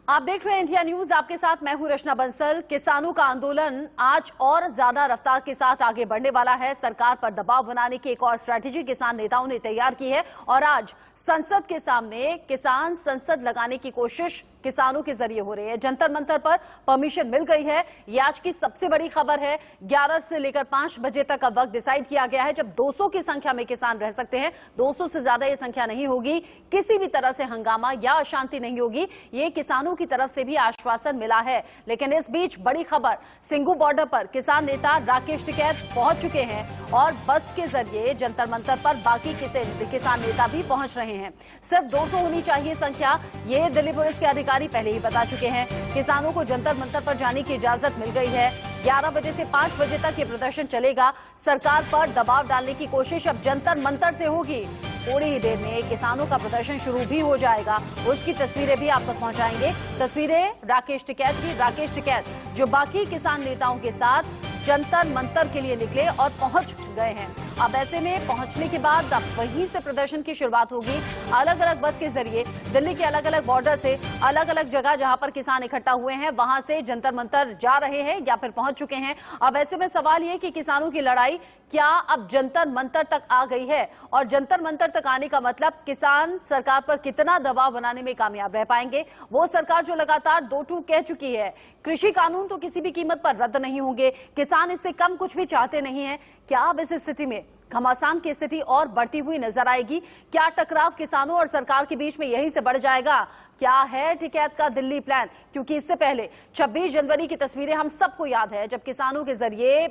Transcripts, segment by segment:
आप देख रहे हैं इंडिया न्यूज, आपके साथ मैं हूं रचना बंसल। किसानों का आंदोलन आज और ज्यादा रफ्तार के साथ आगे बढ़ने वाला है। सरकार पर दबाव बनाने की एक और स्ट्रैटेजी किसान नेताओं ने तैयार की है और आज संसद के सामने किसान संसद लगाने की कोशिश किसानों के जरिए हो रही है। जंतर मंतर पर परमिशन मिल गई है। ये आज की सबसे बड़ी खबर है। 11 से लेकर 5 बजे तक का वक्त डिसाइड किया गया है जब 200 की संख्या में किसान रह सकते हैं। 200 से ज्यादा ये संख्या नहीं होगी। किसी भी तरह से हंगामा या अशांति नहीं होगी, ये किसानों की तरफ से भी आश्वासन मिला है। लेकिन इस बीच बड़ी खबर, सिंघू बॉर्डर पर किसान नेता राकेश टिकैत पहुंच चुके हैं और बस के जरिए जंतर मंतर पर बाकी किसान नेता भी पहुंच रहे हैं। सिर्फ 200 होनी चाहिए संख्या, ये दिल्ली पुलिस के अधिकारी पहले ही बता चुके हैं। किसानों को जंतर मंतर पर जाने की इजाजत मिल गई है। 11 बजे से 5 बजे तक ये प्रदर्शन चलेगा। सरकार पर दबाव डालने की कोशिश अब जंतर मंतर से होगी। थोड़ी ही देर में किसानों का प्रदर्शन शुरू भी हो जाएगा। उसकी तस्वीरें भी आप तक पहुंचाएंगे। तस्वीरें राकेश टिकैत की। राकेश टिकैत जो बाकी किसान नेताओं के साथ जंतर मंतर के लिए निकले और पहुंच गए हैं। अब ऐसे में पहुंचने के बाद अब वहीं से प्रदर्शन की शुरुआत होगी। अलग अलग बस के जरिए दिल्ली के अलग अलग बॉर्डर से अलग अलग जगह जहां पर किसान इकट्ठा हुए हैं वहां से जंतर मंतर जा रहे हैं या फिर पहुंच चुके हैं। अब ऐसे में सवाल ये कि किसानों की लड़ाई क्या अब जंतर मंतर तक आ गई है और जंतर मंतर तक आने का मतलब किसान सरकार पर कितना दबाव बनाने में कामयाब रह पाएंगे। वो सरकार जो लगातार दो टूक कह चुकी है, कृषि कानून तो किसी भी कीमत पर रद्द नहीं होंगे, किसान इससे कम कुछ भी चाहते नहीं है। क्या अब इस स्थिति में घमासान की स्थिति और बढ़ती हुई नजर आएगी? क्या टकराव किसानों और सरकार के बीच में यहीं से बढ़ जाएगा? क्या है टिकैत का दिल्ली प्लान? क्योंकि इससे पहले 26 जनवरी की तस्वीरें हम सबको याद है जब किसानों के जरिए,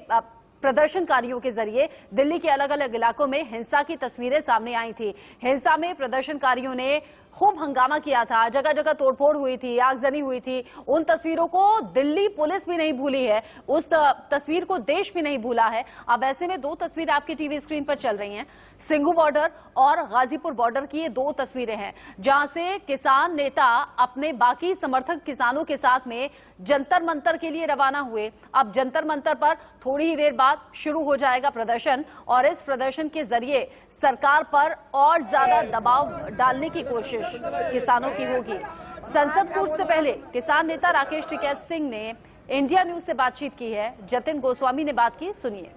प्रदर्शनकारियों के जरिए दिल्ली के अलग अलग इलाकों में हिंसा की तस्वीरें सामने आई थी। हिंसा में प्रदर्शनकारियों ने खूब हंगामा किया था, जगह जगह तोड़फोड़ हुई थी, आगजनी हुई थी। उन तस्वीरों को दिल्ली पुलिस भी नहीं भूली है, उस तस्वीर को देश भी नहीं भूला है। अब ऐसे में दो तस्वीरें आपकी टीवी स्क्रीन पर चल रही हैं। सिंघू बॉर्डर और गाजीपुर बॉर्डर की ये दो तस्वीरें हैं जहां से किसान नेता अपने बाकी समर्थक किसानों के साथ में जंतर मंतर के लिए रवाना हुए। अब जंतर मंतर पर थोड़ी ही देर बाद शुरू हो जाएगा प्रदर्शन और इस प्रदर्शन के जरिए सरकार पर और ज्यादा दबाव डालने की कोशिश किसानों की होगी। संसद कूच से पहले किसान नेता राकेश टिकैत सिंह ने इंडिया न्यूज से बातचीत की है। जतिन गोस्वामी ने बात की, सुनिए।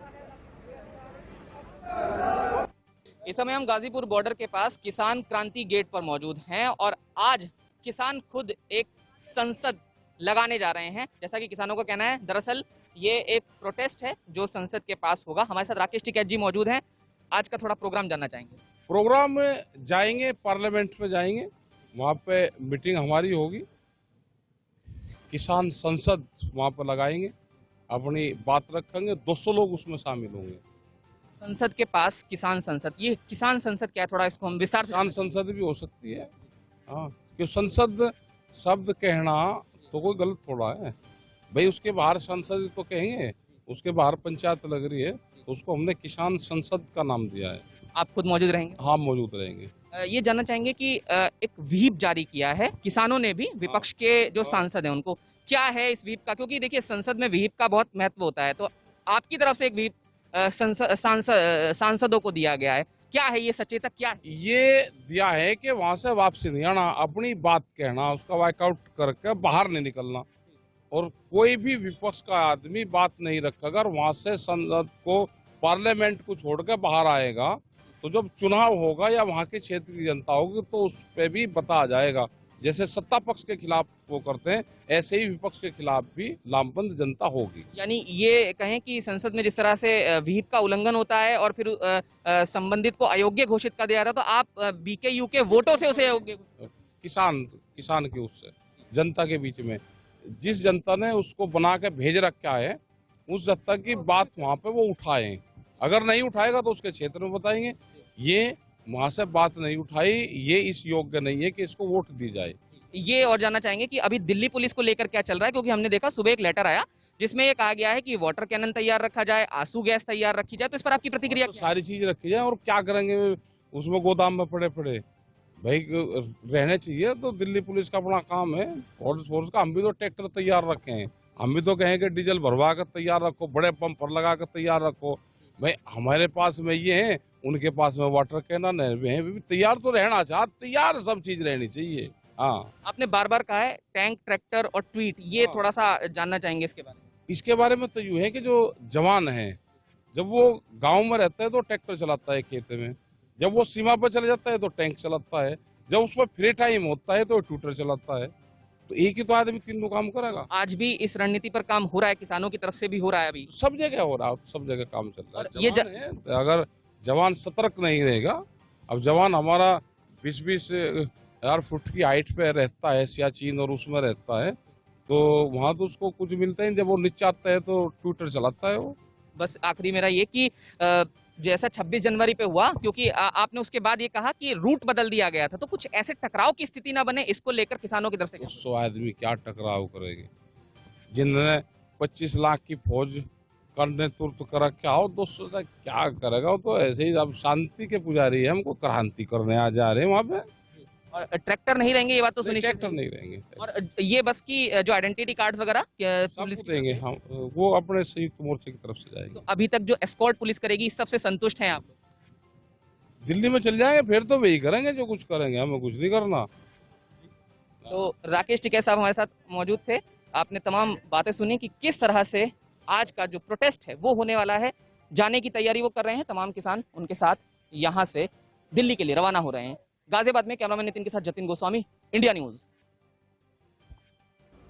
इस समय हम गाजीपुर बॉर्डर के पास किसान क्रांति गेट पर मौजूद हैं और आज किसान खुद एक संसद लगाने जा रहे हैं। जैसा कि किसानों का कहना है, दरअसल ये एक प्रोटेस्ट है जो संसद के पास होगा। हमारे साथ राकेश टिकैत जी मौजूद हैं। आज का थोड़ा प्रोग्राम जानना चाहेंगे। प्रोग्राम में जाएंगे, पार्लियामेंट में जाएंगे, वहाँ पे मीटिंग हमारी होगी। किसान संसद वहाँ पर लगाएंगे, अपनी बात रखेंगे। 200 लोग उसमें शामिल होंगे। संसद के पास किसान संसद, ये किसान संसद क्या है, थोड़ा इसको हम विस्तार से। किसान संसद भी हो सकती है, हाँ, कि संसद शब्द कहना तो कोई गलत थोड़ा है भाई। उसके बाहर संसद तो कहेंगे, उसके बाहर पंचायत लग रही है तो उसको हमने किसान संसद का नाम दिया है। आप खुद मौजूद रहेंगे? हाँ, मौजूद रहेंगे। ये जानना चाहेंगे कि एक व्हीप जारी किया है किसानों ने भी, विपक्ष के जो सांसद हैं उनको, क्या है इस व्हीप का? क्योंकि देखिए संसद में व्हीप का बहुत महत्व होता है, तो आपकी तरफ से एक व्हीप सांसदों को दिया गया है, क्या है ये सचेतक? क्या है ये दिया है कि वहां से वापसी नहीं आना, अपनी बात कहना, उसका वॉकआउट करके बाहर नहीं निकलना और कोई भी विपक्ष का आदमी बात नहीं रखेगा। अगर वहां से संसद को, पार्लियामेंट को छोड़ के बाहर आएगा तो जब चुनाव होगा या वहां के क्षेत्र की जनता होगी तो उस पर भी बताया जाएगा। जैसे सत्ता पक्ष के खिलाफ वो करते हैं, ऐसे ही विपक्ष के खिलाफ भी लामबंद जनता होगी। यानी ये कहें कि संसद में जिस तरह से व्हीप का उल्लंघन होता है और फिर संबंधित को अयोग्य घोषित कर दिया जाता, तो आप बीकेयू के वोटों से उसे अयोग्य, किसान के उससे जनता के बीच में जिस जनता ने उसको बना के भेज रखा है, उस जनता की बात वहाँ पे वो उठाए। अगर नहीं उठाएगा तो उसके क्षेत्र में बताएंगे ये वहां से बात नहीं उठाई, ये इस योग्य नहीं है कि इसको वोट दी जाए। ये और जानना चाहेंगे कि अभी दिल्ली पुलिस को लेकर क्या चल रहा है, क्योंकि हमने देखा सुबह एक लेटर आया जिसमें ये कहा गया है कि वाटर कैनन तैयार रखा जाए, आंसू गैस तैयार रखी जाए, तो इस पर आपकी प्रतिक्रिया? तो सारी चीज रखी जाए और क्या करेंगे उसमें गोदाम में पड़े भाई रहने चाहिए। तो दिल्ली पुलिस का अपना काम है, फोर्स का। हम भी तो ट्रैक्टर तैयार रखे हैं, हम भी तो कहेंगे डीजल भरवा कर तैयार रखो, बड़े पंप पर लगा कर तैयार रखो। भाई हमारे पास में ये है, उनके पास में वाटर कैनन है, तैयार तो रहना चाहिए, तैयार सब चीज रहनी चाहिए। हाँ, आपने बार बार कहा है टैंक, ट्रैक्टर और ट्वीट, ये हाँ। थोड़ा सा जानना चाहेंगे इसके बारे में। इसके बारे में तो यूँ है कि जो जवान है, जब वो गांव में रहता है तो ट्रैक्टर चलाता है खेत में, जब वो सीमा पर चले जाता है तो टैंक चलाता है, जब उसमें फ्री टाइम होता है तो ट्यूटर चलाता है। तो एक ही तो आदमी तीनों काम करेगा। आज भी इस रणनीति पर काम हो रहा है, किसानों की तरफ से भी हो रहा है अभी। सब जगह हो रहा है, सब जगह काम चल रहा और है। ये जवान है, अगर जवान सतर्क नहीं रहेगा, अब जवान हमारा 20-20 फुट की हाइट पे रहता है सियाचिन और उसमें रहता है, तो वहाँ तो उसको कुछ मिलता ही नहीं। जब वो नीचे आता है तो ट्विटर चलाता है वो। बस आखिरी मेरा ये कि जैसा 26 जनवरी पे हुआ, क्योंकि आपने उसके बाद ये कहा कि रूट बदल दिया गया था, तो कुछ ऐसे टकराव की स्थिति ना बने, इसको लेकर किसानों की तरफ से 200 आदमी क्या टकराव करेंगे? जिन्होंने 25 लाख की फौज करने तुर्त करा, क्या हो 200 से क्या करेगा? वो तो ऐसे ही अब शांति के पुजारी है, हमको क्रांति करने आ जा रहे हैं वहाँ पे। और ट्रैक्टर नहीं रहेंगे, ये बात तो सुनिश्चित ट्रैक्टर नहीं रहेंगे, और ये बस की जो आइडेंटिटी कार्ड वगैरह पुलिस सब देंगे हम, वो अपने संयुक्त मोर्चे की तरफ से जाएंगे। तो अभी तक जो एस्कॉर्ट पुलिस करेगी, इस सबसे संतुष्ट हैं आप? दिल्ली में चल जाएंगे, फिर तो वही करेंगे जो कुछ करेंगे, हमें कुछ नहीं करना। तो राकेश टिकैत साहब हमारे साथ मौजूद थे। आपने तमाम बातें सुनी कि किस तरह से आज का जो प्रोटेस्ट है वो होने वाला है, जाने की तैयारी वो कर रहे हैं। तमाम किसान उनके साथ यहाँ से दिल्ली के लिए रवाना हो रहे हैं। गाजियाबाद में कैमरामैन नितिन के साथ जतिन गोस्वामी, इंडिया न्यूज।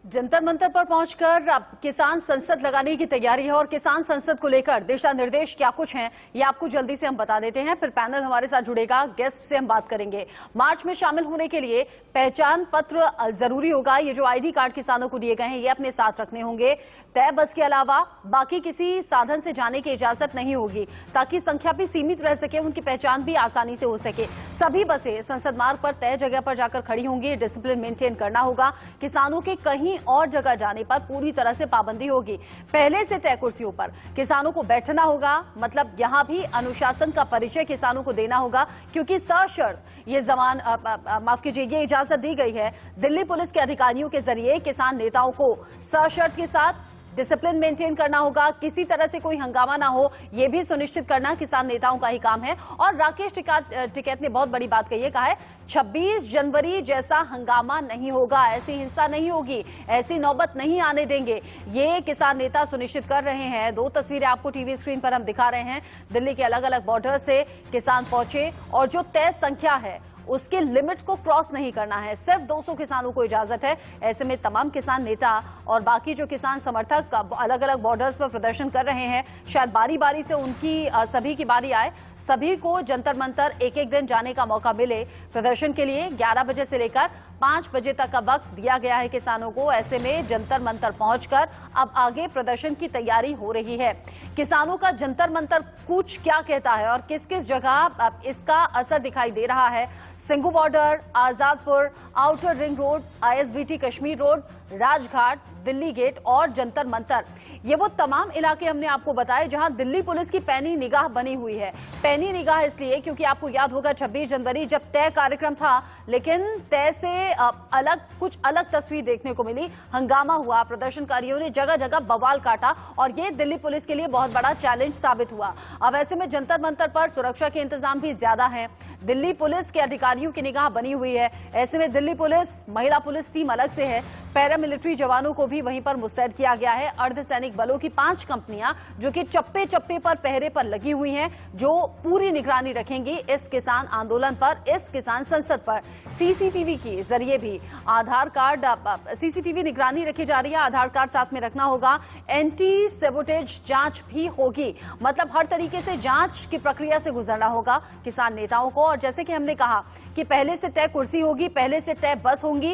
जंतर मंतर पर पहुंचकर अब किसान संसद लगाने की तैयारी है और किसान संसद को लेकर दिशा निर्देश क्या कुछ हैं ये आपको जल्दी से हम बता देते हैं। फिर पैनल हमारे साथ जुड़ेगा, गेस्ट से हम बात करेंगे। मार्च में शामिल होने के लिए पहचान पत्र जरूरी होगा। ये जो आईडी कार्ड किसानों को दिए गए हैं ये अपने साथ रखने होंगे। तय बस के अलावा बाकी किसी साधन से जाने की इजाजत नहीं होगी ताकि संख्या भी सीमित रह सके, उनकी पहचान भी आसानी से हो सके। सभी बसें संसद मार्ग पर तय जगह पर जाकर खड़ी होंगी। डिसिप्लिन मेंटेन करना होगा। किसानों के कहीं और जगह जाने पर पूरी तरह से पाबंदी होगी। पहले से तय कुर्सियों पर किसानों को बैठना होगा, मतलब यहां भी अनुशासन का परिचय किसानों को देना होगा, क्योंकि सशर्त ये ये इजाजत दी गई है दिल्ली पुलिस के अधिकारियों के जरिए। किसान नेताओं को सशर्त के साथ डिसिप्लिन मेंटेन करना होगा, किसी तरह से कोई हंगामा ना हो, यह भी सुनिश्चित करना किसान नेताओं का ही काम है। और राकेश टिकैत ने बहुत बड़ी बात कही है, कहा है 26 जनवरी जैसा हंगामा नहीं होगा, ऐसी हिंसा नहीं होगी, ऐसी नौबत नहीं आने देंगे, ये किसान नेता सुनिश्चित कर रहे हैं। दो तस्वीरें आपको टीवी स्क्रीन पर हम दिखा रहे हैं। दिल्ली के अलग अलग बॉर्डर से किसान पहुंचे और जो तय संख्या है उसके लिमिट को क्रॉस नहीं करना है। सिर्फ 200 किसानों को इजाजत है। ऐसे में तमाम किसान नेता और बाकी जो किसान समर्थक अलग अलग बॉर्डर्स पर प्रदर्शन कर रहे हैं, शायद बारी बारी से उनकी सभी की बारी आए, सभी को जंतर मंतर एक एक दिन जाने का मौका मिले प्रदर्शन के लिए। 11 बजे से लेकर 5 बजे तक का वक्त दिया गया है किसानों को। ऐसे में जंतर मंतर पहुंचकर अब आगे प्रदर्शन की तैयारी हो रही है। किसानों का जंतर मंतर कूच क्या कहता है और किस किस जगह अब इसका असर दिखाई दे रहा है? Singhu border, Azadpur, outer ring road, ISBT Kashmir road, Rajghat, Delhi gate और जंतर मंतर, ये वो तमाम इलाके हमने आपको बताए जहां दिल्ली पुलिस की पैनी निगाह बनी हुई है। पैनी निगाह इसलिए क्योंकि आपको याद होगा 26 जनवरी जब तय कार्यक्रम था, लेकिन तय से कुछ अलग तस्वीर देखने को मिली। हंगामा हुआ, प्रदर्शनकारियों ने जगह जगह बवाल काटा और ये दिल्ली पुलिस के लिए बहुत बड़ा चैलेंज साबित हुआ। अब ऐसे में जंतर मंतर पर सुरक्षा के इंतजाम भी ज्यादा हैं। दिल्ली पुलिस के अधिकारियों की निगाह बनी हुई है। ऐसे में दिल्ली पुलिस, महिला पुलिस टीम अलग से है, पैरामिलिट्री जवानों को भी वहीं पर मुस्तैद किया गया है। अर्धसैनिक बलों की 5 कंपनियां जो कि चप्पे चप्पे पर पहरे पर लगी हुई हैं, जो पूरी निगरानी रखेंगी इस किसान आंदोलन पर, इस किसान संसद पर। सीसीटीवी के जरिए भी आधार कार्ड, सीसीटीवी निगरानी रखी जा रही है, आधार कार्ड साथ में रखना होगा। एंटी सेबोटेज जांच भी होगी, मतलब हर तरीके से जांच की प्रक्रिया से गुजरना होगा किसान नेताओं को। और जैसे कि हमने कहा कि पहले से तय कुर्सी होगी, पहले से तय बस होंगी,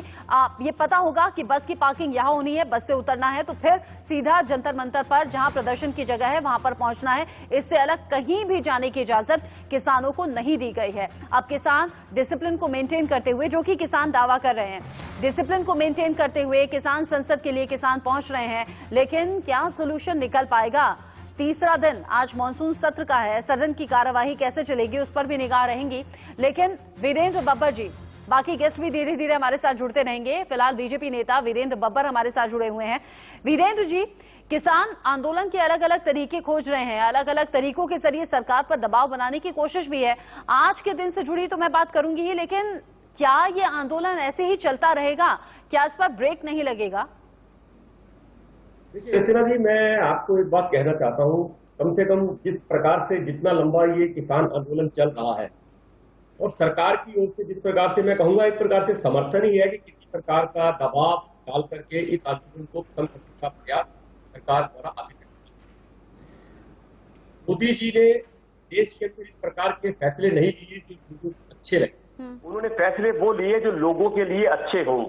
ये पता होगा कि बस की पार्किंग यहां होनी है, बस से उतरना है तो फिर सीधा जंतर मंतर पर जहां प्रदर्शन की जगह है वहां पर पहुंचना है। इससे अलग कहीं भी जाने की इजाजत किसानों को नहीं दी गई है। अब किसान डिसिप्लिन को मेंटेन करते हुए, जो कि किसान दावा कर रहे हैं, डिसिप्लिन को मेंटेन करते हुए किसान संसद के लिए किसान पहुंच रहे हैं, लेकिन क्या सोल्यूशन निकल पाएगा? तीसरा दिन आज मॉनसून सत्र का है, सदन की कार्यवाही कैसे चलेगी उस पर भी निगाह रहेंगी। लेकिन वीरेंद्र बब्बर जी, बाकी गेस्ट भी धीरे धीरे हमारे साथ जुड़ते रहेंगे। फिलहाल बीजेपी नेता वीरेंद्र बब्बर हमारे साथ जुड़े हुए हैं। वीरेंद्र जी, किसान आंदोलन के अलग अलग तरीके खोज रहे हैं, अलग अलग तरीकों के जरिए सरकार पर दबाव बनाने की कोशिश भी है। आज के दिन से जुड़ी तो मैं बात करूंगी ही, लेकिन क्या ये आंदोलन ऐसे ही चलता रहेगा? क्या इस पर ब्रेक नहीं लगेगा? देखिए रचना जी, मैं आपको एक बात कहना चाहता हूँ। कम से कम जिस प्रकार से जितना लंबा ये किसान आंदोलन चल रहा है और सरकार की ओर से जिस प्रकार से मैं कहूंगा एक प्रकार से समर्थन ही है कि किसी प्रकार का दबाव डाल करके इस आंदोलन को खत्म करने का प्रयास सरकार द्वारा आगे मोदी जी ने देश के अंदर इस प्रकार के फैसले नहीं लिए जो अच्छे लगे। उन्होंने फैसले वो लिए जो लोगों के लिए अच्छे हों।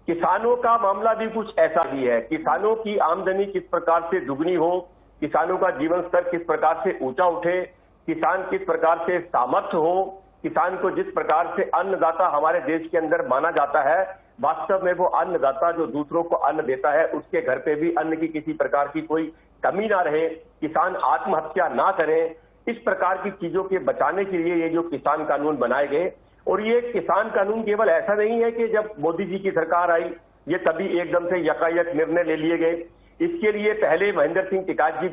किसानों का मामला भी कुछ ऐसा ही है। किसानों की आमदनी किस प्रकार से दुगनी हो, किसानों का जीवन स्तर किस प्रकार से ऊंचा उठे, किसान किस प्रकार से सामर्थ्य हो, किसान को जिस प्रकार से अन्नदाता हमारे देश के अंदर माना जाता है, वास्तव में वो अन्नदाता जो दूसरों को अन्न देता है, उसके घर पे भी अन्न की किसी प्रकार की कोई कमी ना रहे, किसान आत्महत्या ना करें, इस प्रकार की चीजों के बचाने के लिए ये जो किसान कानून बनाए गए। और ये किसान कानून केवल ऐसा नहीं है कि जब मोदी जी की सरकार आई ये तभी एकदम से यकायक निर्णय ले लिए गए। इसके लिए पहले महेंद्र सिंह टिकायत जी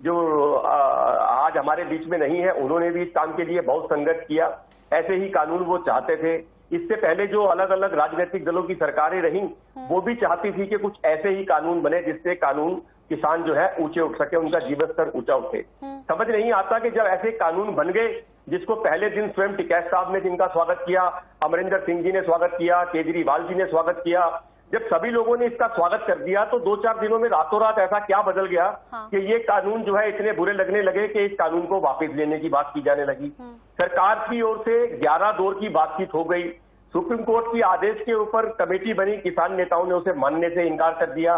जो आज हमारे बीच में नहीं है, उन्होंने भी इस काम के लिए बहुत संघर्ष किया। ऐसे ही कानून वो चाहते थे। इससे पहले जो अलग अलग राजनीतिक दलों की सरकारें रहीं, वो भी चाहती थी कि कुछ ऐसे ही कानून बने जिससे कानून किसान जो है ऊंचे उठ सके, उनका जीवन स्तर ऊंचा उठे। समझ नहीं आता कि जब ऐसे कानून बन गए जिसको पहले दिन स्वयं टिकैत साहब ने जिनका स्वागत किया, अमरिंदर सिंह जी ने स्वागत किया, केजरीवाल जी ने स्वागत किया, जब सभी लोगों ने इसका स्वागत कर दिया तो 2-4 दिनों में रातों रात ऐसा क्या बदल गया कि ये कानून जो है इतने बुरे लगने लगे कि इस कानून को वापस लेने की बात की जाने लगी। सरकार की ओर से 11 दौर की बातचीत हो गई। सुप्रीम कोर्ट की आदेश के ऊपर कमेटी बनी, किसान नेताओं ने उसे मानने से इनकार कर दिया।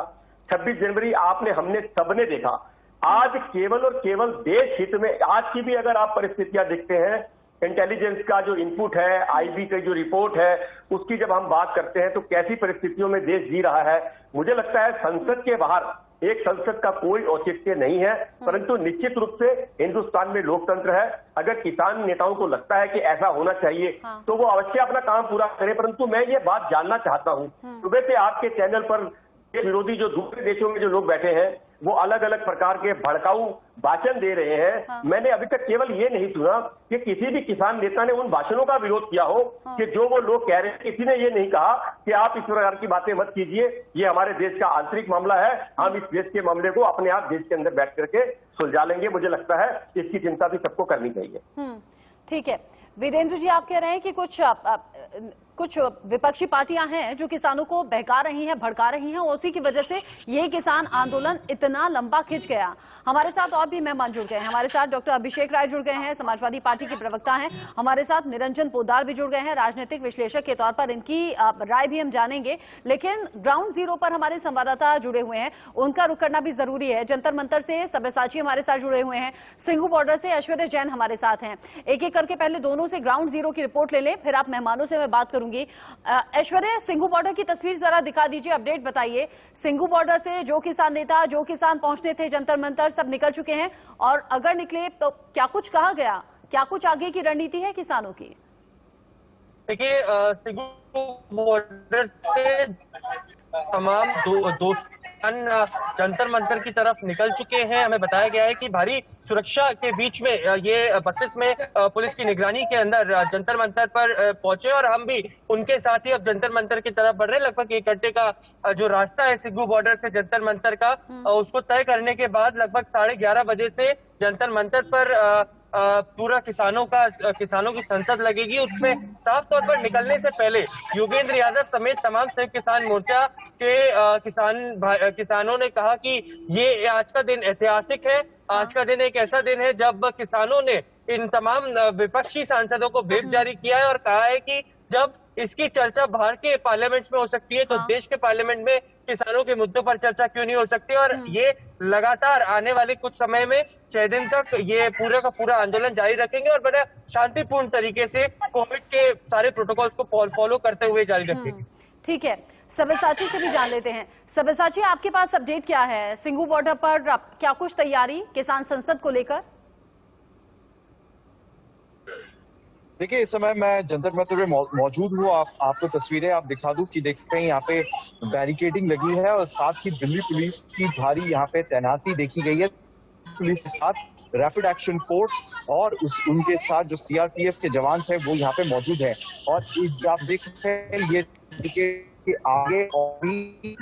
26 जनवरी हमने सबने देखा। आज केवल और केवल देश हित में आज की भी अगर आप परिस्थितियां देखते हैं, इंटेलिजेंस का जो इनपुट है, आईबी की जो रिपोर्ट है, उसकी जब हम बात करते हैं तो कैसी परिस्थितियों में देश जी रहा है, मुझे लगता है संसद के बाहर एक संसद का कोई औचित्य नहीं है। परंतु निश्चित रूप से हिंदुस्तान में लोकतंत्र है। अगर किसान नेताओं को लगता है कि ऐसा होना चाहिए तो वो अवश्य अपना काम पूरा करें। परंतु मैं ये बात जानना चाहता हूं, सुबह से आपके चैनल पर विरोधी जो दूसरे देशों में जो लोग बैठे हैं वो अलग अलग प्रकार के भड़काऊ भाषण दे रहे हैं। मैंने अभी तक केवल ये नहीं सुना कि किसी भी किसान नेता ने उन भाषणों का विरोध किया हो कि जो वो लोग कह रहे हैं। किसी ने ये नहीं कहा कि आप इस प्रकार की बातें मत कीजिए, ये हमारे देश का आंतरिक मामला है, हम इस देश के मामले को अपने आप देश के अंदर बैठ करके सुलझा लेंगे। मुझे लगता है इसकी चिंता भी सबको करनी चाहिए। ठीक है वीरेंद्र जी, आप कह रहे हैं कि कुछ विपक्षी पार्टियां हैं जो किसानों को बहका रही हैं, भड़का रही हैं, उसी की वजह से ये किसान आंदोलन इतना लंबा खिंच गया। हमारे साथ और भी मेहमान जुड़ गए हैं। हमारे साथ डॉक्टर अभिषेक राय जुड़ गए हैं, समाजवादी पार्टी के प्रवक्ता हैं। हमारे साथ निरंजन पोद्दार भी जुड़ गए हैं, राजनीतिक विश्लेषक के तौर पर इनकी राय भी हम जानेंगे। लेकिन ग्राउंड जीरो पर हमारे संवाददाता जुड़े हुए हैं, उनका रुख करना भी जरूरी है। जंतर मंतर से सब्यसाची हमारे साथ जुड़े हुए हैं, सिंघू बॉर्डर से ऐश्वर्या जैन हमारे साथ हैं। एक एक करके पहले दोनों से ग्राउंड जीरो की रिपोर्ट ले लें, फिर आप मेहमानों से मैं बात करूंगी। ऐश्वर्या, सिंघू बॉर्डर की तस्वीर जरा दिखा दीजिए, अपडेट बताइए। सिंघू बॉर्डर से जो किसान नेता, जो किसान पहुंचने थे जंतर मंतर, सब निकल चुके हैं, और अगर निकले तो क्या कुछ कहा गया, क्या कुछ आगे की रणनीति है किसानों की? देखिए, सिंघू बॉर्डर से तमाम दो जंतर मंतर की तरफ निकल चुके हैं। हमें बताया गया है कि भारी सुरक्षा के बीच में ये बसेस में पुलिस की निगरानी के अंदर जंतर मंतर पर पहुंचे और हम भी उनके साथ ही अब जंतर मंतर की तरफ बढ़ रहे हैं। लगभग 1 घंटे का जो रास्ता है सिंघू बॉर्डर से जंतर मंतर का, उसको तय करने के बाद लगभग 11:30 बजे से जंतर मंतर पर पूरा किसानों की संसद लगेगी। उसमें साफ तौर पर निकलने से पहले योगेंद्र यादव समेत तमाम संयुक्त किसान मोर्चा के किसानों ने कहा कि ये आज का दिन ऐतिहासिक है। आज का दिन एक ऐसा दिन है जब किसानों ने इन तमाम विपक्षी सांसदों को व्हिप जारी किया है और कहा है कि जब इसकी चर्चा बाहर के पार्लियामेंट में हो सकती है तो देश के पार्लियामेंट में किसानों के मुद्दों पर चर्चा क्यों नहीं हो सकती। और ये लगातार आने वाले कुछ समय में 6 दिन तक ये पूरा का पूरा आंदोलन जारी रखेंगे और बड़ा शांतिपूर्ण तरीके से कोविड के सारे प्रोटोकॉल्स को फॉलो करते हुए जारी रखेंगे। ठीक है, सब्यसाची से भी जान लेते हैं। सब्यसाची, आपके पास अपडेट क्या है सिंघू बॉर्डर पर? क्या कुछ तैयारी किसान संसद को लेकर? देखिए, इस समय मैं जंतर मंतर में मौजूद हूँ। आपको तस्वीरें आप दिखा दूं कि देख सकते हैं यहाँ पे बैरिकेडिंग लगी है और साथ ही दिल्ली पुलिस की भारी यहाँ पे तैनाती देखी गई है। पुलिस के साथ रैपिड एक्शन फोर्स और उनके साथ जो सीआरपीएफ के जवान हैं वो यहाँ पे मौजूद हैं। और आप देख सकते हैं ये कि आगे और भी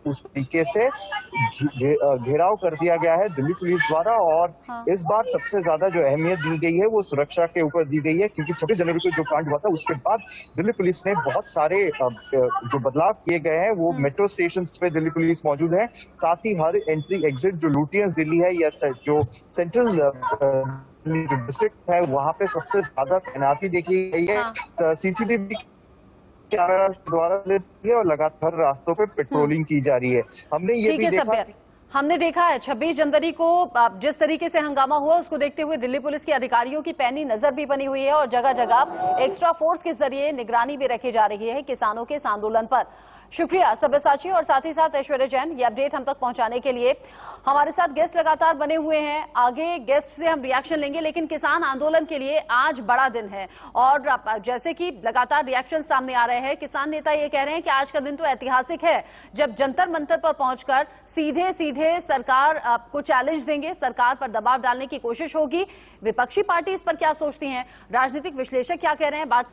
उस तरीके से घेराव कर दिया गया है दिल्ली पुलिस द्वारा। और इस बार सबसे ज्यादा जो अहमियत दी गई है वो सुरक्षा के ऊपर दी गई है, क्योंकि 26 जनवरी को जो कांड हुआ था उसके बाद दिल्ली पुलिस ने बहुत सारे जो बदलाव किए गए हैं। वो मेट्रो स्टेशन पे दिल्ली पुलिस मौजूद है, साथ ही हर एंट्री एग्जिट जो लुटियंस दिल्ली है या जो सेंट्रल डिस्ट्रिक्ट है वहां पे सबसे ज्यादा तैनाती देखी गई है। सीसीटीवी कैमरा द्वारा और लगातार रास्तों पे पेट्रोलिंग की जा रही है। हमने ये भी देखा, हमने देखा है 26 जनवरी को जिस तरीके से हंगामा हुआ उसको देखते हुए दिल्ली पुलिस के अधिकारियों की पैनी नजर भी बनी हुई है और जगह जगह एक्स्ट्रा फोर्स के जरिए निगरानी भी रखी जा रही है किसानों के इस आंदोलन पर। शुक्रिया सब्यसाची और साथ ही साथ ऐश्वर्या जैन, ये अपडेट हम तक पहुंचाने के लिए। हमारे साथ गेस्ट लगातार बने हुए हैं, आगे गेस्ट से हम रिएक्शन लेंगे, लेकिन किसान आंदोलन के लिए आज बड़ा दिन है और जैसे कि लगातार रिएक्शन सामने आ रहे हैं, किसान नेता ये कह रहे हैं कि आज का दिन तो ऐतिहासिक है जब जंतर मंतर पर पहुंचकर सीधे सीधे सरकार को चैलेंज देंगे, सरकार पर दबाव डालने की कोशिश होगी। विपक्षी पार्टी इस पर क्या सोचती हैं, राजनीतिक विश्लेषक क्या कह रहे हैं, बात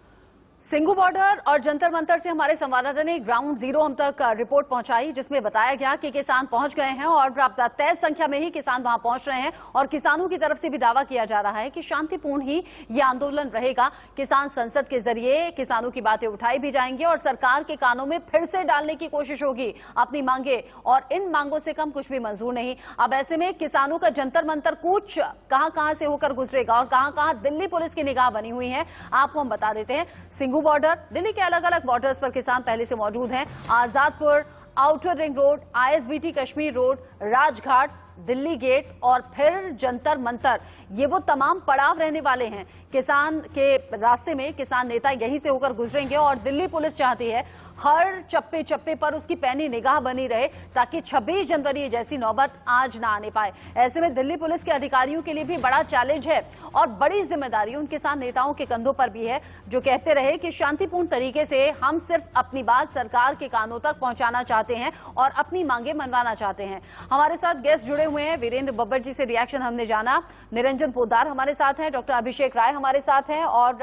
सिंघू बॉर्डर और जंतर मंतर से हमारे संवाददाता ने ग्राउंड जीरो हम तक रिपोर्ट पहुंचाई, जिसमें बताया गया कि किसान पहुंच गए हैं और तय संख्या में ही किसान वहां पहुंच रहे हैं और किसानों की तरफ से भी दावा किया जा रहा है कि शांतिपूर्ण ही ये आंदोलन रहेगा। किसान संसद के जरिए किसानों की बातें उठाई भी जाएंगी और सरकार के कानों में फिर से डालने की कोशिश होगी अपनी मांगे, और इन मांगों से कम कुछ भी मंजूर नहीं। अब ऐसे में किसानों का जंतर मंतर कूच कहां से होकर गुजरेगा और कहां दिल्ली पुलिस की निगाह बनी हुई है, आपको हम बता देते हैं। सिंघू बॉर्डर, दिल्ली के अलग अलग बॉर्डर्स पर किसान पहले से मौजूद हैं। Azadpur, outer ring road, ISBT Kashmir road, Rajghat, Delhi gate और फिर जंतर मंतर, ये वो तमाम पड़ाव रहने वाले हैं। किसान के रास्ते में किसान नेता यहीं से होकर गुजरेंगे और दिल्ली पुलिस चाहती है हर चप्पे चप्पे पर उसकी पैनी निगाह बनी रहे ताकि 26 जनवरी जैसी नौबत आज ना आने पाए। ऐसे में दिल्ली पुलिस के अधिकारियों के लिए भी बड़ा चैलेंज है और बड़ी जिम्मेदारी उन किसान नेताओं के कंधों पर भी है जो कहते रहे कि शांतिपूर्ण तरीके से हम सिर्फ अपनी बात सरकार के कानों तक पहुंचाना चाहते हैं और अपनी मांगे मनवाना चाहते हैं। हमारे साथ गेस्ट जुड़े हुए हैं, वीरेंद्र बब्बर जी से रिएक्शन हमने जाना, निरंजन पोद्दार हमारे साथ हैं, डॉक्टर अभिषेक राय हमारे साथ हैं और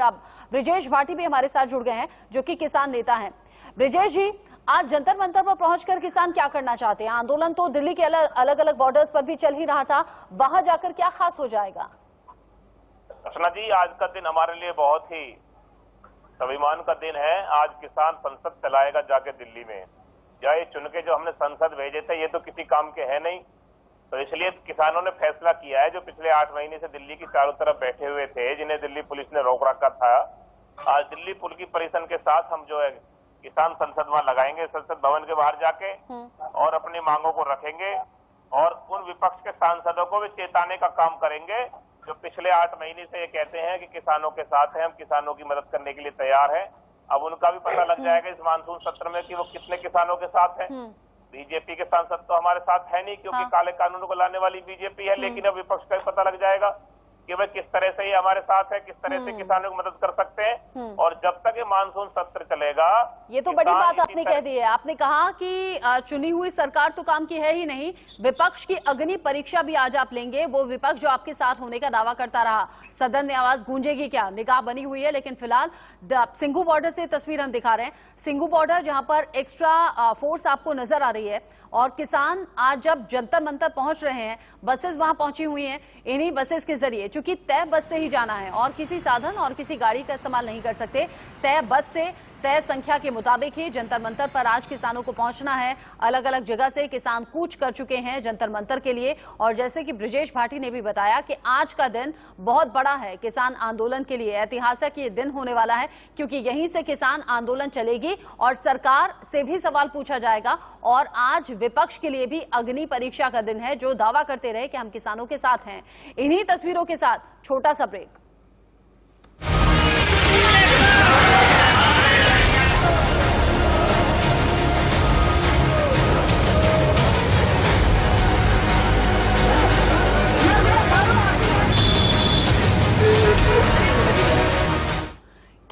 ब्रिजेश भाटी भी हमारे साथ जुड़ गए हैं जो कि किसान नेता हैं। ब्रिजेश जी, आज जंतर मंतर पर पहुंचकर किसान क्या करना चाहते हैं? आंदोलन तो दिल्ली के अलग अलग बॉर्डर्स पर भी चल ही रहा था, वहां जाकर क्या खास हो जाएगा? रचना जी, आज का दिन हमारे लिए बहुत ही स्वाभिमान का दिन है। आज किसान संसद चलाएगा जाके दिल्ली में। ये चुन के जो हमने संसद भेजे थे ये तो किसी काम के है नहीं, तो इसलिए किसानों ने फैसला किया है जो पिछले 8 महीने से दिल्ली की चारों तरफ बैठे हुए थे, जिन्हें दिल्ली पुलिस ने रोक रखा था। आज दिल्ली पुलिस की परिसन के साथ हम जो है किसान संसद वहां लगाएंगे, संसद भवन के बाहर जाके, और अपनी मांगों को रखेंगे और उन विपक्ष के सांसदों को भी चेताने का काम करेंगे जो पिछले 8 महीने से ये कहते हैं कि किसानों के साथ हैं, हम किसानों की मदद करने के लिए तैयार हैं। अब उनका भी पता लग जाएगा इस मानसून सत्र में कि वो कितने किसानों के साथ हैं। बीजेपी के सांसद तो हमारे साथ है नहीं क्योंकि काले कानूनों को लाने वाली बीजेपी है, लेकिन अब विपक्ष का भी पता लग जाएगा कि भाई किस तरह से ये हमारे साथ है, किस तरह से किसानों की मदद कर सकते हैं। और जब तक ये मानसून सत्र चलेगा, ये तो बड़ी बात आपने कह दी है। आपने कहा कि चुनी हुई सरकार तो काम की है ही नहीं, विपक्ष की अग्नि परीक्षा भी आज आप लेंगे। वो विपक्ष जो आपके साथ होने का दावा करता रहा, सदन में आवाज गूंजेगी क्या? निगाह बनी हुई है। लेकिन फिलहाल सिंघू बॉर्डर से तस्वीर हम दिखा रहे हैं, सिंघू बॉर्डर जहां पर एक्स्ट्रा फोर्स आपको नजर आ रही है और किसान आज जब जंतर मंतर पहुंच रहे हैं, बसेस वहां पहुंची हुई हैं। इन्हीं बसेस के जरिए, चूंकि तय बस से ही जाना है और किसी साधन और किसी गाड़ी का इस्तेमाल नहीं कर सकते, तय बस से तय संख्या के मुताबिक ही जंतर मंतर पर आज किसानों को पहुंचना है। अलग अलग जगह से किसान कूच कर चुके हैं जंतर मंतर के लिए। और जैसे कि ब्रिजेश भाटी ने भी बताया कि आज का दिन बहुत बड़ा है किसान आंदोलन के लिए, ऐतिहासिक ये दिन होने वाला है क्योंकि यहीं से किसान आंदोलन चलेगी और सरकार से भी सवाल पूछा जाएगा। और आज विपक्ष के लिए भी अग्नि परीक्षा का दिन है जो दावा करते रहे कि हम किसानों के साथ हैं। इन्हीं तस्वीरों के साथ छोटा सा ब्रेक।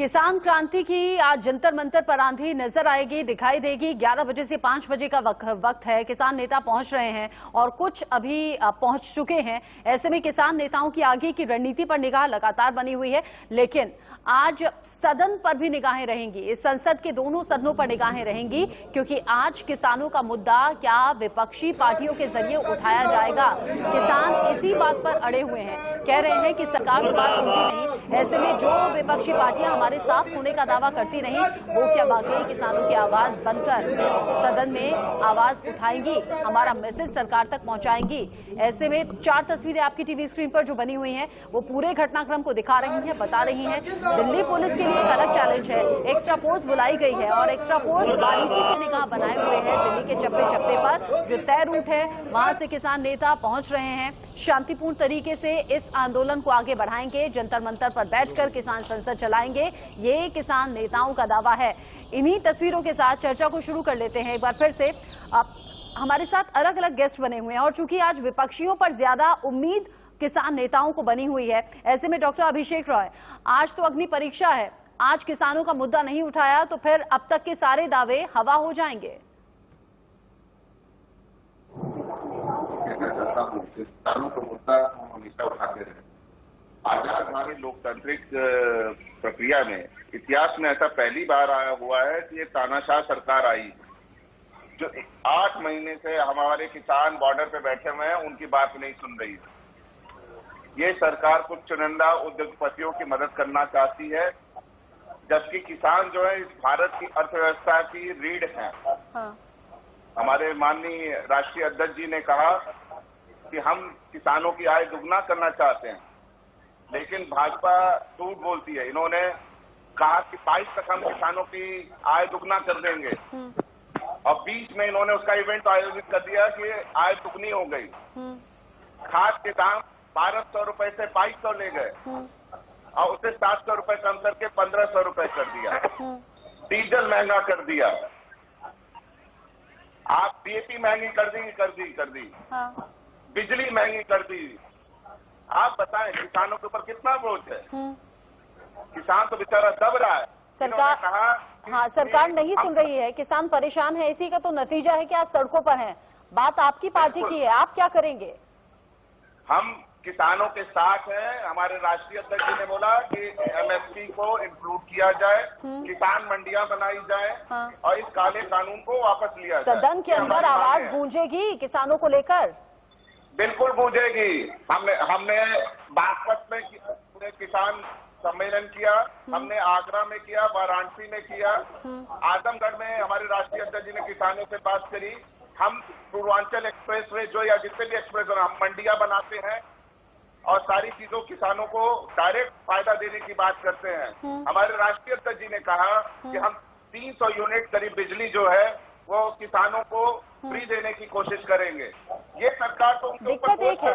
किसान क्रांति की आज जंतर मंतर पर आंधी नजर आएगी, दिखाई देगी। 11 बजे से 5 बजे का वक्त है। किसान नेता पहुंच रहे हैं और कुछ अभी पहुंच चुके हैं। ऐसे में किसान नेताओं की आगे की रणनीति पर निगाह लगातार बनी हुई है, लेकिन आज सदन पर भी निगाहें रहेंगी। इस संसद के दोनों सदनों पर निगाहें रहेंगी, क्योंकि आज किसानों का मुद्दा क्या विपक्षी पार्टियों के जरिए उठाया जाएगा। किसान इसी बात पर अड़े हुए हैं, कह रहे हैं कि सरकार की बात सुनती नहीं। ऐसे में जो विपक्षी पार्टियां हमारे साथ होने का दावा करती नहीं, वो क्या वाकई किसानों की आवाज बनकर सदन में आवाज उठाएंगी, हमारा मैसेज सरकार तक पहुंचाएंगी। ऐसे में 4 तस्वीरें आपकी टीवी स्क्रीन पर जो बनी हुई हैं, वो पूरे घटनाक्रम को दिखा रही हैं, बता रही हैं। दिल्ली पुलिस के लिए एक अलग चैलेंज है। एक्स्ट्रा फोर्स बुलाई गई है और एक्स्ट्रा फोर्स बारीकी से निगाह बनाए हुए है दिल्ली के चप्पे चप्पे पर। जो तय रूट है वहां से किसान नेता पहुंच रहे हैं, शांतिपूर्ण तरीके से इस आंदोलन को आगे बढ़ाएंगे। जंतर मंतर पर बैठकर किसान संसद चलाएंगे, ये किसान नेताओं का दावा है। इन्हीं तस्वीरों के साथ चर्चा को शुरू कर लेते हैं। एक बार फिर से हमारे साथ अलग अलग गेस्ट बने हुए हैं और चूंकि आज विपक्षियों पर ज्यादा उम्मीद किसान नेताओं को बनी हुई है, ऐसे में डॉक्टर अभिषेक रॉय, आज तो अग्नि परीक्षा है। आज किसानों का मुद्दा नहीं उठाया तो फिर अब तक के सारे दावे हवा हो जाएंगे। किसानों का मुद्दा हम हमेशा उठाते रहे। आजाद हमारी लोकतांत्रिक प्रक्रिया में इतिहास में ऐसा पहली बार आया हुआ है कि ये तानाशाह सरकार आई जो 8 महीने से हमारे किसान बॉर्डर पे बैठे हुए हैं, उनकी बात नहीं सुन रही है। ये सरकार कुछ चुनिंदा उद्योगपतियों की मदद करना चाहती है, जबकि किसान जो है इस भारत की अर्थव्यवस्था की रीढ़ है। हाँ। हमारे माननीय राष्ट्रीय अध्यक्ष जी ने कहा कि हम किसानों की आय दुगना करना चाहते हैं, लेकिन भाजपा झूठ बोलती है। इन्होंने कहा कि 22 तक हम किसानों की आय दुगना कर देंगे और बीच में इन्होंने उसका इवेंट आयोजित कर दिया कि आय दुगनी हो गई। खाद के दाम 1200 रुपए से 2200 ले गए और उसे 700 रुपए कम करके 1500 रुपए कर दिया। डीजल महंगा कर दिया, आप डीएपी महंगी कर दी। हाँ। बिजली महंगी कर दी। आप बताएं किसानों के ऊपर कितना बोझ है? किसान तो बेचारा दब रहा है। सरकार कहा हाँ, सरकार नहीं सुन रही है, किसान परेशान है। इसी का तो नतीजा है कि आज सड़कों पर हैं। बात आपकी पार्टी की है, आप क्या करेंगे? हम किसानों के साथ हैं। हमारे राष्ट्रीय अध्यक्ष जी ने बोला कि एमएसपी को इंक्लूड किया जाए, किसान मंडियां बनाई जाए। हाँ। और इस काले कानून को वापस लिया जाए। सदन के अंदर आवाज गूंजेगी किसानों को लेकर? बिल्कुल गूंजेगी। हमने बागपत में किसान सम्मेलन किया, हमने आगरा में किया, वाराणसी में किया, आजमगढ़ में हमारे राष्ट्रीय अध्यक्ष जी ने किसानों से बात करी। हम पूर्वांचल एक्सप्रेसवे जो या जितने भी एक्सप्रेस हम मंडियां बनाते हैं और सारी चीजों किसानों को डायरेक्ट फायदा देने की बात करते हैं। हमारे राष्ट्रीय अध्यक्ष जी ने कहा कि हम 300 यूनिट करीब बिजली जो है वो किसानों को फ्री देने की कोशिश करेंगे। ये सरकार तो दिक्कत एक है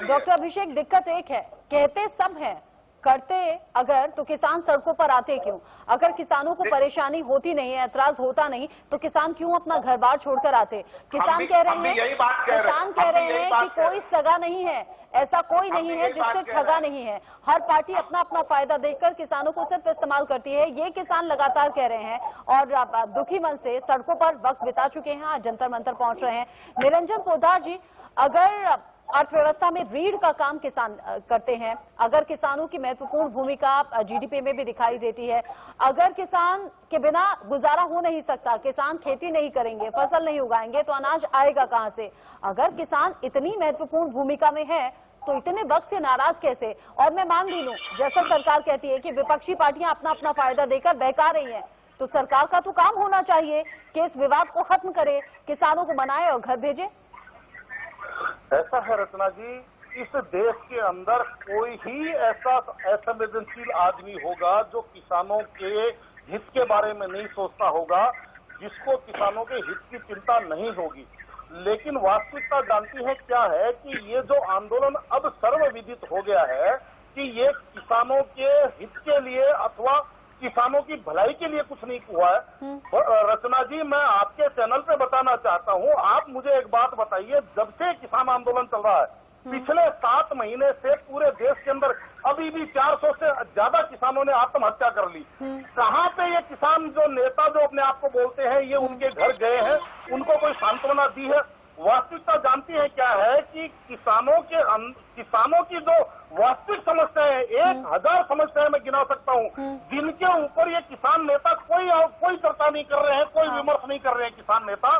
डॉक्टर अभिषेक, दिक्कत एक है, कहते सब हैं, करते अगर तो किसान सड़कों पर आते क्यों? अगर किसानों को परेशानी होती नहीं है, ऐतराज होता नहीं, तो किसान क्यों अपना घर बार छोड़कर आते? किसान कह रहे हैं कि कोई सगा नहीं है, ऐसा कोई नहीं है जिससे ठगा नहीं है। हर पार्टी अपना अपना फायदा देखकर किसानों को सिर्फ इस्तेमाल करती है, ये किसान लगातार कह रहे हैं और दुखी मन से सड़कों पर वक्त बिता चुके हैं, आज जंतर मंतर पहुंच रहे हैं। निरंजन पोद्दार जी, अगर अर्थव्यवस्था में रीढ़ का काम किसान करते हैं, अगर किसानों की महत्वपूर्ण भूमिका जीडीपी में भी दिखाई देती है, अगर किसान के बिना गुजारा हो नहीं सकता, किसान खेती नहीं करेंगे, फसल नहीं उगाएंगे तो अनाज आएगा कहां से? अगर किसान इतनी महत्वपूर्ण भूमिका में है तो इतने वक्त से नाराज कैसे? और मैं मान भी लूं, जैसा सरकार कहती है कि विपक्षी पार्टियां अपना अपना फायदा देकर बहका रही हैं, तो सरकार का तो काम होना चाहिए कि इस विवाद को खत्म करे, किसानों को मनाए और घर भेजे। ऐसा है रचना जी, इस देश के अंदर कोई ही ऐसा असंवेदनशील आदमी होगा जो किसानों के हित के बारे में नहीं सोचता होगा, जिसको किसानों के हित की चिंता नहीं होगी। लेकिन वास्तविकता जानती है क्या है कि ये जो आंदोलन अब सर्वविदित हो गया है कि ये किसानों के हित के लिए अथवा किसानों की भलाई के लिए कुछ नहीं हुआ है। रचना जी, मैं आपके चैनल पे बताना चाहता हूँ, आप मुझे एक बात बताइए, जब से किसान आंदोलन चल रहा है पिछले 7 महीने से पूरे देश के अंदर अभी भी 400 से ज्यादा किसान किसानों ने आत्महत्या कर ली। कहाँ पे ये किसान जो नेता जो अपने आप को बोलते हैं ये उनके घर गए हैं, उनको कोई सांत्वना दी है? वास्तविकता जानती है क्या है कि किसानों की जो वास्तविक समस्याएं हैं, 1000 समस्याएं मैं गिना सकता हूँ, जिनके ऊपर ये किसान नेता कोई चर्चा नहीं कर रहे हैं, कोई विमर्श नहीं कर रहे हैं। किसान नेता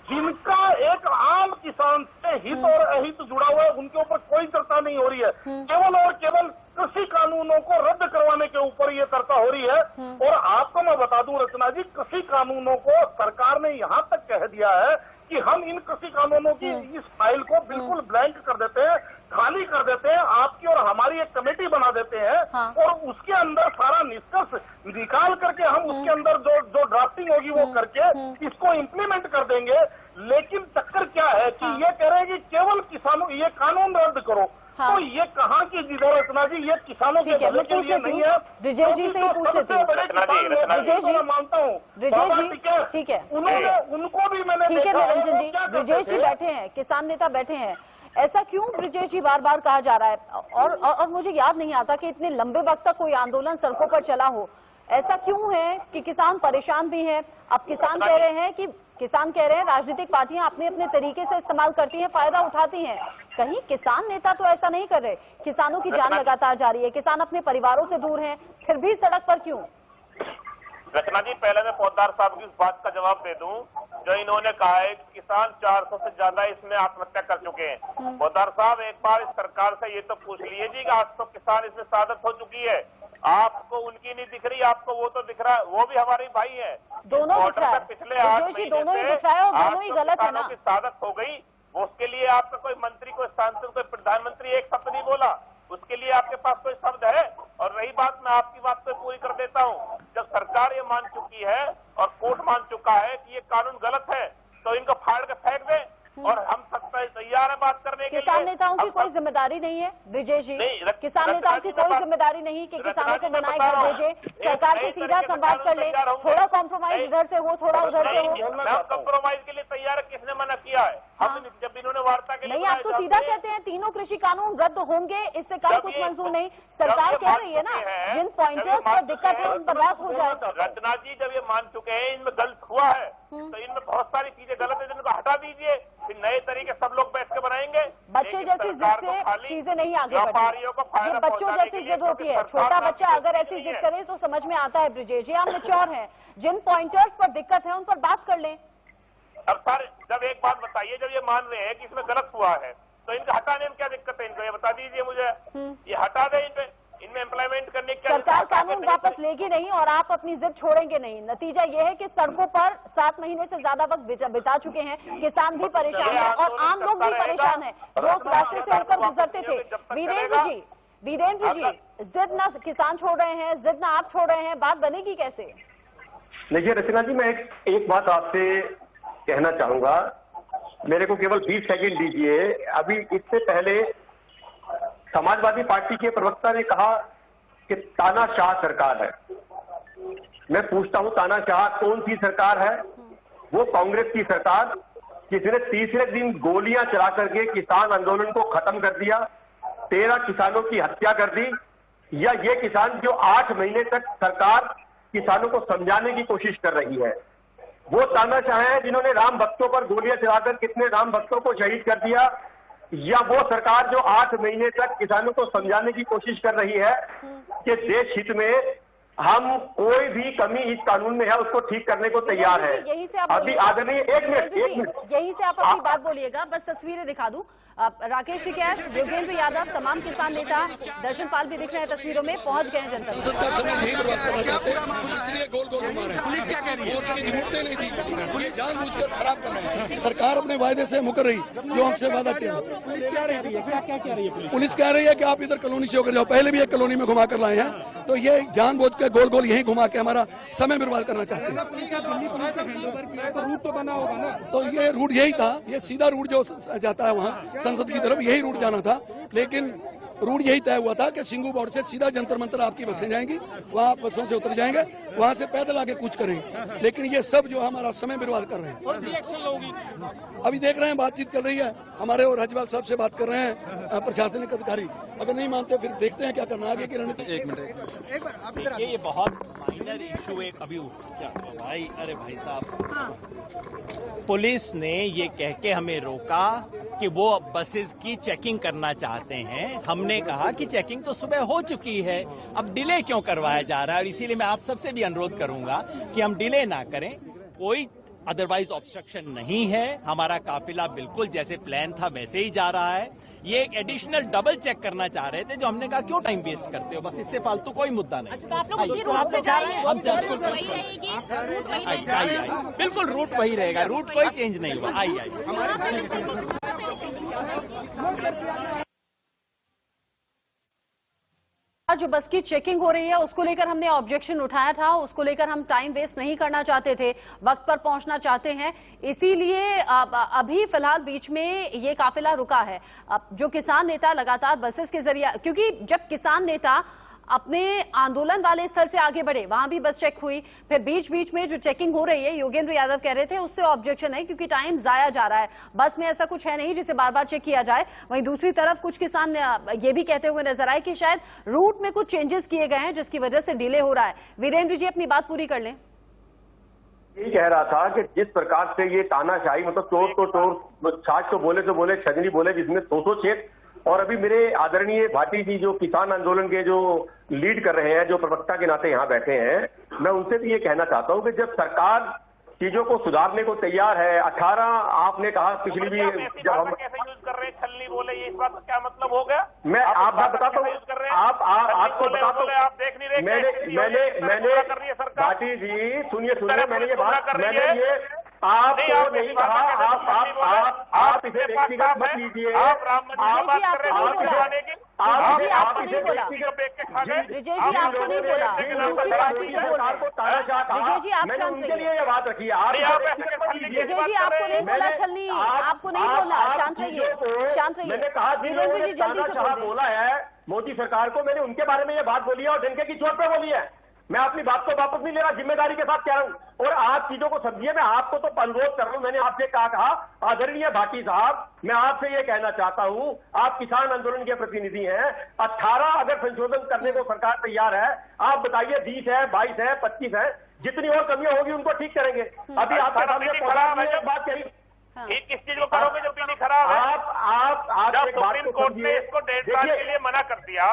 जिनका एक आम किसान से हित और अहित जुड़ा हुआ है, उनके ऊपर कोई चर्चा नहीं हो रही है। केवल और केवल कृषि कानूनों को रद्द करवाने के ऊपर ये चर्चा हो रही है। और आपको मैं बता दूं रचना जी, कृषि कानूनों को सरकार ने यहाँ तक कह दिया है कि हम इन कृषि कानूनों की इस फाइल को बिल्कुल ब्लैंक कर देते हैं, खाली कर देते हैं, आपकी और हमारी एक कमेटी बना देते हैं। और उसके अंदर सारा निष्कर्ष निकाल करके हम उसके अंदर जो ड्राफ्टिंग होगी वो करके इसको इम्प्लीमेंट कर देंगे। लेकिन चक्कर क्या है कि ये कह रहे हैं कि केवल किसानों ये कानून रद्द करो। तो ये कहाँ की जिद है रचना जी? ये किसानों के भले के लिए नहीं है। ब्रिजेश जी से ही पूछ लेती हूँ। ब्रिजेश जी, मैं मानता हूँ, ब्रिजेश जी, ठीक है, उनको भी मैंने ठीक है निरंजन जी, ब्रिजेश जी बैठे हैं, किसान नेता बैठे हैं, ऐसा क्यों ब्रिजेश जी बार बार कहा जा रहा है? और मुझे याद नहीं आता कि इतने लंबे वक्त तक कोई आंदोलन सड़कों पर चला हो। ऐसा क्यों है कि किसान परेशान भी हैं? अब किसान कह रहे हैं राजनीतिक पार्टियां अपने अपने तरीके से इस्तेमाल करती हैं, फायदा उठाती हैं। कहीं किसान नेता तो ऐसा नहीं कर रहे। किसानों की जान लगातार जा रही है, किसान अपने परिवारों से दूर हैं, फिर भी सड़क पर क्यों? रचना जी, पहले मैं पोद्दार साहब की इस बात का जवाब दे दूं जो इन्होंने कहा है कि किसान 400 से ज्यादा इसमें आत्महत्या कर चुके हैं। पोद्दार साहब, एक बार इस सरकार से ये तो पूछ लीजिए जी कि आज तो किसान इसमें शहादत हो चुकी है, आपको उनकी नहीं दिख रही, आपको वो तो दिख रहा है, वो भी हमारे भाई है। दोनों दिख रहा है पिछले 8 जी, दोनों ही दिख रहा है और दोनों ही गलत है ना। की शहादत हो गई, वो उसके लिए आपका कोई मंत्री, कोई सांसद, कोई प्रधानमंत्री एक शब्द नहीं बोला, उसके लिए आपके पास कोई शब्द है? और रही बात, मैं आपकी बात को पूरी कर देता हूँ, जब सरकार ये मान चुकी है और कोर्ट मान चुका है कि ये कानून गलत है, तो इनको फाड़ के फेंक दे। और हम तैयार है बात करने के लिए। किसान नेताओं की कोई जिम्मेदारी नहीं है ब्रिजेश जी? किसान नेताओं की कोई जिम्मेदारी नहीं कि किसानों को बनाए घर भेजे, सरकार से सीधा संवाद कर ले, थोड़ा कॉम्प्रोमाइज इधर से हो, थोड़ा उधर से हो। कॉम्प्रोमाइज के लिए तैयार है, किसने मना किया है? जब इन्होंने वार्ता के लिए नहीं, आप तो सीधा कहते हैं तीनों कृषि कानून रद्द होंगे, इससे कम कुछ मंजूर नहीं। सरकार कह रही है ना, जिन पॉइंटर्स पर दिक्कत है उन पर बात हो जाए। रचना जी, जब ये मान चुके हैं इनमें गलत हुआ है, तो इनमें बहुत सारी चीजें गलत है, जिनको हटा दीजिए, फिर नए तरीके सब लोग बैठ के बनाएंगे। बच्चे जैसी जिद से चीजें नहीं आगे बढ़ती, ये बच्चों जैसी जिद होती है। छोटा बच्चा अगर ऐसी जिद करे तो समझ में आता है ब्रिजेश जी, आप मैच्योर हैं, जिन पॉइंटर्स पर दिक्कत है उन पर बात कर लें। अब सर, जब एक बात बताइए, जब ये मान रहे हैं कि इसमें गलत हुआ है, तो इनका हटाने में क्या दिक्कत है? इनको ये बता दीजिए मुझे, ये हटा दे, इनमें इम्प्लीमेंट करने की सरकार कानून वापस लेगी नहीं और आप अपनी जिद छोड़ेंगे नहीं। नतीजा ये है कि सड़कों पर 7 महीने से ज्यादा वक्त बिता चुके हैं, किसान भी परेशान है और आम लोग भी परेशान है जो उस रास्ते से होकर गुजरते थे। वीरेंद्र जी, जिद ना किसान छोड़ रहे हैं, जिद ना आप छोड़ रहे हैं, बात बनेगी कैसे? देखिए रचना जी, मैं एक बात आपसे कहना चाहूंगा, मेरे को केवल 20 सेकंड दीजिए। अभी इससे पहले समाजवादी पार्टी के प्रवक्ता ने कहा कि तानाशाह सरकार है। मैं पूछता हूं, तानाशाह कौन सी सरकार है? वो कांग्रेस की सरकार जिसने तीसरे दिन गोलियां चला करके किसान आंदोलन को खत्म कर दिया, 13 किसानों की हत्या कर दी, या ये किसान जो 8 महीने तक सरकार किसानों को समझाने की कोशिश कर रही है? वो तानाशाह है जिन्होंने राम भक्तों पर गोलियां चलाकर कितने राम भक्तों को शहीद कर दिया, या वो सरकार जो 8 महीने तक किसानों को समझाने की कोशिश कर रही है कि देश हित में हम कोई भी कमी इस कानून में है उसको ठीक करने को तैयार है? यही से आप अभी आदरणीय एक मिनट यही से आप अपनी बात बोलिएगा, बस तस्वीरें दिखा दूं। राकेश टिकैत, योगेंद्र यादव, तमाम किसान नेता, दर्शन पाल भी दिख रहे हैं तस्वीरों में, पहुंच गए हैं जनता। सरकार अपने वायदे से मुकर रही, जो हमसे वादा किया। पुलिस कह रही है कि आप इधर कॉलोनी से होकर जाओ, पहले भी एक कॉलोनी में घुमा कर लाए हैं, तो ये जानबूझ के गोल गोल यही घुमा के हमारा समय बर्बाद करना चाहते हैं। रूट तो बना होगा ना, तो ये रूट यही था, ये सीधा रूट जो जाता है वहाँ संसद की तरफ, यही रूट जाना था, लेकिन रूट यही तय हुआ था कि सिंगू बॉर्डर से सीधा जंतर मंतर आपकी बसें जाएंगी, वहाँ बसों से उतर जाएंगे, वहाँ से पैदल आके कूच करेंगे। लेकिन ये सब जो हमारा समय बर्बाद कर रहे हैं। रिएक्शन होगी अभी देख रहे हैं, बातचीत चल रही है, हमारे और राज्यपाल साहब से बात कर रहे हैं प्रशासनिक अधिकारी। अगर नहीं मानते फिर देखते हैं क्या करना आगे की रणनीति। एक मिनट, ये बहुत माइनर इशू एक अभी क्या भाई, अरे भाई साहब, पुलिस ने ये कह के हमें रोका कि वो बसेस की चेकिंग करना चाहते हैं। हमने कहा कि चेकिंग तो सुबह हो चुकी है, अब डिले क्यों करवाया जा रहा है। और इसीलिए मैं आप सबसे भी अनुरोध करूंगा कि हम डिले ना करें, कोई अदरवाइज ऑब्स्ट्रक्शन नहीं है, हमारा काफिला बिल्कुल जैसे प्लान था वैसे ही जा रहा है। ये एक एडिशनल डबल चेक करना चाह रहे थे, जो हमने कहा क्यों टाइम वेस्ट करते हो, बस इससे फालतू कोई मुद्दा नहीं। अच्छा, आप लोग उसी रूट से जाएंगे? बिल्कुल रूट वही रहेगा, रूट कोई चेंज नहीं हुआ। आइए जो बस की चेकिंग हो रही है उसको लेकर हमने ऑब्जेक्शन उठाया था, उसको लेकर हम टाइम वेस्ट नहीं करना चाहते थे, वक्त पर पहुंचना चाहते हैं, इसीलिए अभी फिलहाल बीच में ये काफिला रुका है। जो किसान नेता लगातार बसेस के जरिए, क्योंकि जब किसान नेता अपने आंदोलन वाले स्थल से आगे बढ़े वहां भी बस चेक हुई, फिर बीच बीच में जो चेकिंग हो रही है, योगेंद्र यादव कह रहे थे उससे ऑब्जेक्शन है क्योंकि टाइम जाया जा रहा है, बस में ऐसा कुछ है नहीं जिसे बार बार चेक किया जाए। वहीं दूसरी तरफ कुछ किसान ये भी कहते हुए नजर आए कि शायद रूट में कुछ चेंजेस किए गए हैं जिसकी वजह से डिले हो रहा है। वीरेंद्र जी अपनी बात पूरी कर लें। यही कह रहा था कि जिस प्रकार से ये तानाशाही, मतलब चोर तो चोर, छाछ तो बोले छजनी बोले, जिसमें सो चेक। और अभी मेरे आदरणीय भाटी जी जो किसान आंदोलन के जो लीड कर रहे हैं, जो प्रवक्ता के नाते यहाँ बैठे हैं, मैं उनसे भी ये कहना चाहता हूँ कि जब सरकार चीजों को सुधारने को तैयार है, 18 आपने कहा पिछली भी जब हम कैसे यूज कर रहे हैं, छलनी बोले, ये इस बात का क्या मतलब हो गया? मैं आप बताता हूँ, आपको बताता हूँ, आप देख नहीं रहे, मैंने भाटी जी सुनिए, मैंने ये आपको नहीं कहा, आप इसे व्यक्तिगत मत लीजिए, विजय जी आपको नहीं बोला, दूसरी पार्टी को बोल रहे। विजय जी आप शांत रहिए, ये बात रखिए। विजय जी आपको नहीं बोला छलनी, आपको नहीं बोला, शांत रहिए, शांत रहिए। मैंने कहा वीरेंद्र जी जल्दी से बोला है मोदी सरकार को, मैंने उनके बारे में ये बात बोली है और डंके की चोट पे बोली है। मैं अपनी बात को वापस नहीं ले रहा, जिम्मेदारी के साथ कह रहा हूं। और आप चीजों को समझिए, मैं आपको तो अनुरोध कर रहा हूं, मैंने आपसे कहा आदरणीय भाटी साहब, मैं आपसे ये कहना चाहता हूं, आप किसान आंदोलन के प्रतिनिधि हैं, 18 अगर संशोधन करने को सरकार तैयार है, आप बताइए 20 है, 22 है, 25 है, जितनी और कमियां होगी उनको ठीक करेंगे। अभी आपके सामने बात कही, किस चीज को करोगे जो पीली खराब है? आप जब सुप्रीम कोर्ट ने इसको 1.5 साल के लिए मना कर दिया,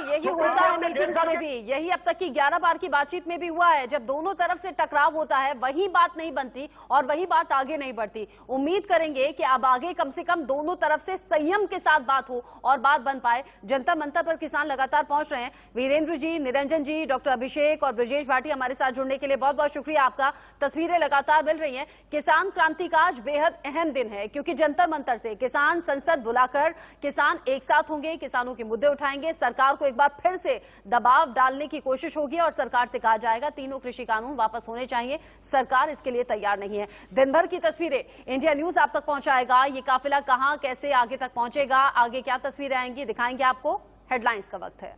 यही होता है मीटिंग्स में भी, यही अब तक की 11 बार की बातचीत में भी हुआ है। जब दोनों तरफ से टकराव होता है वही बात नहीं बनती और वही बात आगे नहीं बढ़ती। उम्मीद करेंगे कि अब आगे कम से कम दोनों तरफ से संयम के साथ बात हो और बात बन पाए। जंतर मंतर पर किसान लगातार पहुंच रहे हैं। वीरेंद्र जी, निरंजन जी, डॉक्टर अभिषेक और ब्रजेश भाटी हमारे साथ जुड़ने के लिए बहुत बहुत शुक्रिया आपका। तस्वीरें लगातार मिल रही हैं। किसान क्रांति का आज बेहद अहम दिन है क्योंकि जंतर मंतर से किसान संसद बुलाकर किसान एक साथ होंगे, किसानों के मुद्दे उठाएंगे, सरकार को एक बार फिर से दबाव डालने की कोशिश होगी और सरकार से कहा जाएगा तीनों कृषि कानून वापस होने चाहिए। सरकार इसके लिए तैयार नहीं है। दिन भर की तस्वीरें इंडिया न्यूज आप तक पहुंचाएगा। ये काफिला कहां कैसे आगे तक पहुंचेगा, आगे क्या तस्वीरें आएंगी, दिखाएंगे आपको। हेडलाइंस का वक्त है।